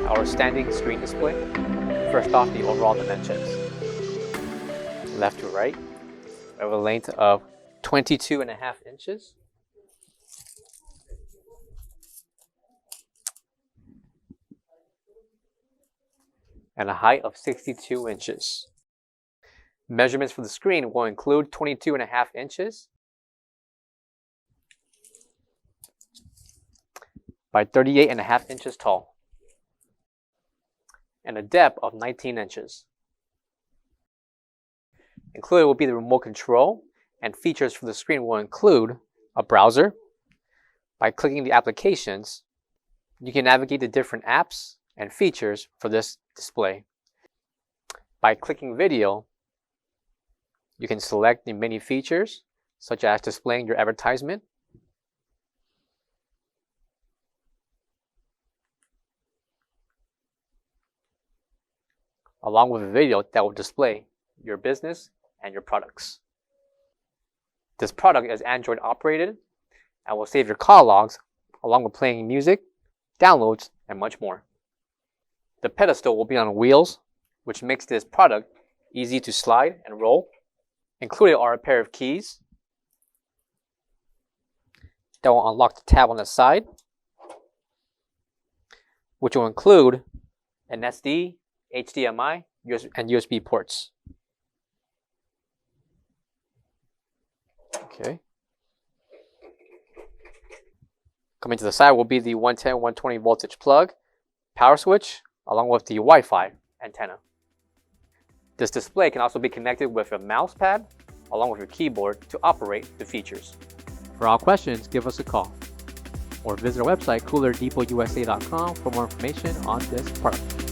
our standing screen display. First off, the overall dimensions. Left to right, we have a length of 22.5 inches. And a height of 62 inches. Measurements for the screen will include 22.5 inches by 38.5 inches tall and a depth of 19 inches. Included will be the remote control, and features for the screen will include a browser. By clicking the applications, you can navigate the different apps and features for this display. By clicking video, you can select the many features such as displaying your advertisement, along with a video that will display your business and your products. This product is Android operated and will save your call logs along with playing music, downloads, and much more. The pedestal will be on wheels, which makes this product easy to slide and roll. Included are a pair of keys that will unlock the tab on the side, which will include an SD, HDMI, and USB ports. Okay. Coming to the side will be the 110-120 voltage plug, power switch, along with the Wi-Fi antenna. This display can also be connected with a mouse pad, along with your keyboard to operate the features. For all questions, give us a call or visit our website coolerdepotUSA.com for more information on this product.